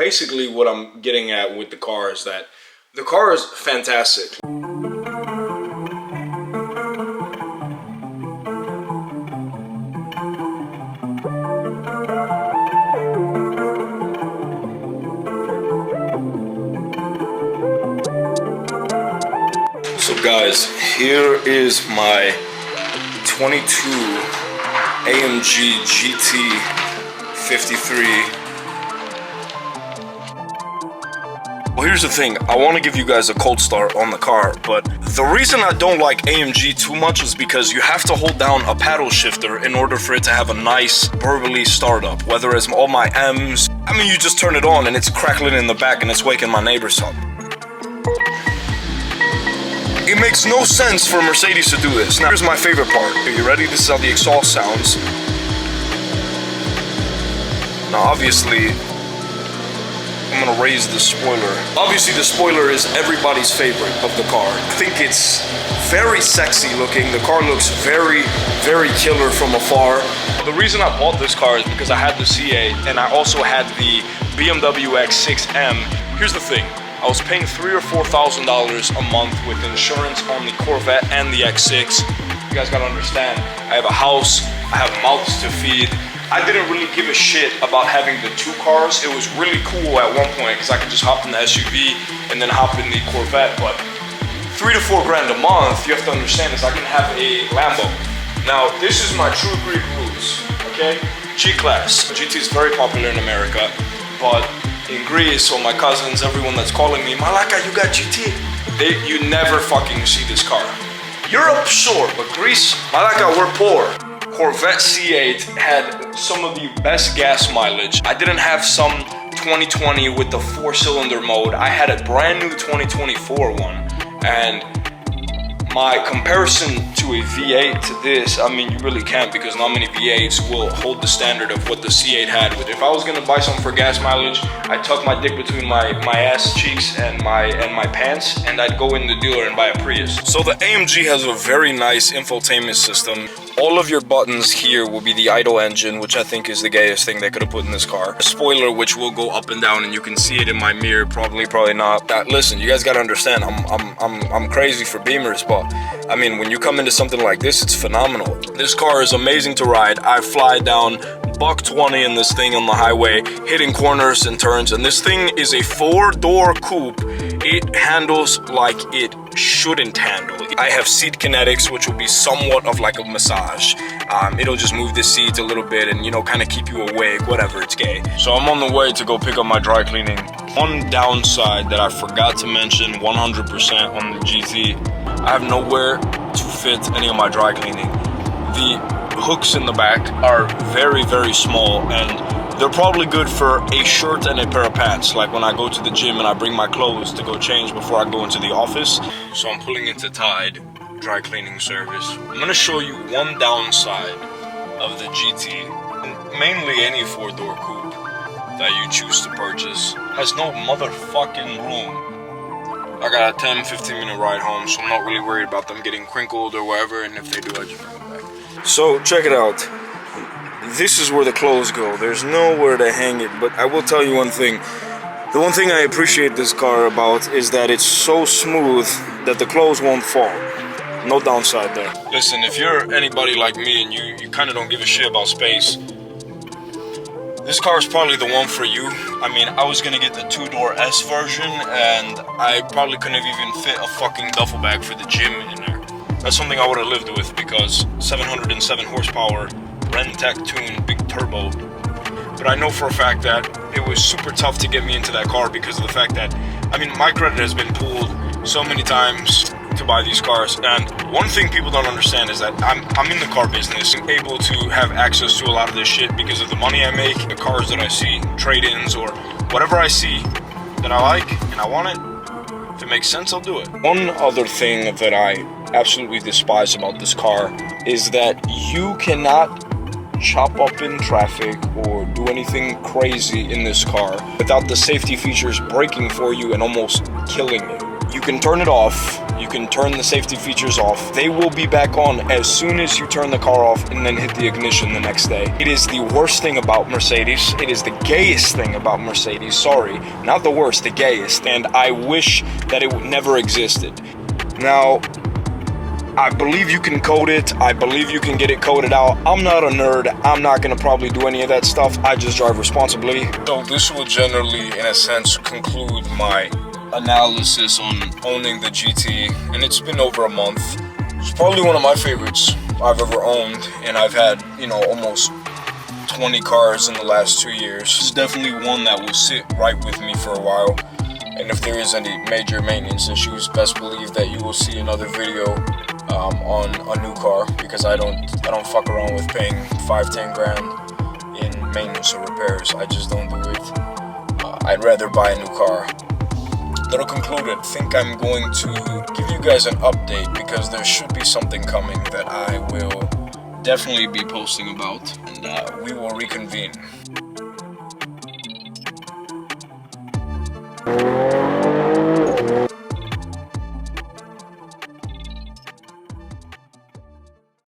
basically what I'm getting at with the car is that the car is fantastic. So guys, here is my 22 AMG GT 53. Well, here's the thing, I want to give you guys a cold start on the car, but the reason I don't like AMG too much is because you have to hold down a paddle shifter in order for it to have a nice burbly startup. Whether it's all my M's, I mean, you just turn it on and it's crackling in the back and it's waking my neighbors up. It makes no sense for Mercedes to do this. Now, here's my favorite part. Are you ready? This is how the exhaust sounds. Now, obviously, I'm gonna raise the spoiler. Obviously, the spoiler is everybody's favorite of the car. I think it's very sexy looking. The car looks very, very killer from afar. The reason I bought this car is because I had the C8 and I also had the BMW X6M. Here's the thing. I was paying $3,000 or $4,000 a month with insurance on the Corvette and the X6. You guys gotta understand, I have a house, I have mouths to feed. I didn't really give a shit about having the two cars. It was really cool at one point because I could just hop in the SUV and then hop in the Corvette. But $3 to $4 grand a month, you have to understand, is I can have a Lambo. Now, this is my true Greek roots, okay? G-Class. GT is very popular in America, but in Greece, so my cousins, everyone that's calling me, Malaka, you got GT? You never fucking see this car. Europe, sure, but Greece, Malaka, we're poor. Corvette C8 had some of the best gas mileage. I didn't have some 2020 with the 4-cylinder mode. I had a brand new 2024 one. And my comparison to a V8 to this, I mean, you really can't, because not many V8s will hold the standard of what the C8 had. But if I was gonna buy something for gas mileage, I'd tuck my dick between my ass cheeks and my pants, and I'd go in the dealer and buy a Prius. So the AMG has a very nice infotainment system. All of your buttons here will be the idle engine, which I think is the gayest thing they could have put in this car. A spoiler, which will go up and down, and you can see it in my mirror. Probably not. Listen, you guys gotta understand, I'm crazy for Beamers, but I mean, when you come into something like this, it's phenomenal. This car is amazing to ride. I fly down $120 in this thing on the highway, hitting corners and turns, and this thing is a 4-door coupe. It handles like it shouldn't handle. I have seat kinetics, which will be somewhat of like a massage. It'll just move the seat a little bit and, you know, kind of keep you awake, whatever, it's gay. So I'm on the way to go pick up my dry cleaning. One downside that I forgot to mention 100% on the GT, I have nowhere to fit any of my dry cleaning. The hooks in the back are very, very small, and they're probably good for a shirt and a pair of pants, like when I go to the gym and I bring my clothes to go change before I go into the office. So I'm pulling into Tide dry cleaning service. I'm gonna show you one downside of the GT, and mainly any 4-door coupe that you choose to purchase, has no motherfucking room. I got a 10-15 minute ride home, so I'm not really worried about them getting crinkled or whatever, and if they do, I just bring them back. So check it out. This is where the clothes go. There's nowhere to hang it, but I will tell you one thing. The one thing I appreciate this car about is that it's so smooth that the clothes won't fall. No downside there. Listen, if you're anybody like me and you kind of don't give a shit about space, this car is probably the one for you. I mean, I was gonna get the 2-door S version, and I probably couldn't have even fit a fucking duffel bag for the gym in there. That's something I would have lived with, because 707 horsepower, Rentec tuned, big turbo. But I know for a fact that it was super tough to get me into that car because of the fact that, I mean, my credit has been pulled so many times to buy these cars. And one thing people don't understand is that I'm in the car business. I'm able to have access to a lot of this shit because of the money I make, the cars that I see, trade-ins, or whatever I see that I like and I want it. If it makes sense, I'll do it. One other thing that I absolutely despise about this car is that you cannot chop up in traffic or do anything crazy in this car without the safety features braking for you and almost killing you. You can turn it off. You can turn the safety features off. They will be back on as soon as you turn the car off and then hit the ignition the next day. It is the worst thing about Mercedes. It is the gayest thing about Mercedes. Sorry, not the worst, the gayest. And I wish that it never existed. Now, I believe you can code it. I believe you can get it coded out. I'm not a nerd. I'm not gonna probably do any of that stuff. I just drive responsibly. So this will generally, in a sense, conclude my analysis on owning the GT, and it's been over a month. It's probably one of my favorites I've ever owned, and I've had, you know, almost 20 cars in the last 2 years. It's definitely one that will sit right with me for a while, and if there is any major maintenance issues, best believe that you will see another video on a new car, because I don't fuck around with paying 5-10 grand in maintenance or repairs. I just don't do it. I'd rather buy a new car. That'll conclude it. I think I'm going to give you guys an update, because there should be something coming that I will definitely be posting about, and we will reconvene.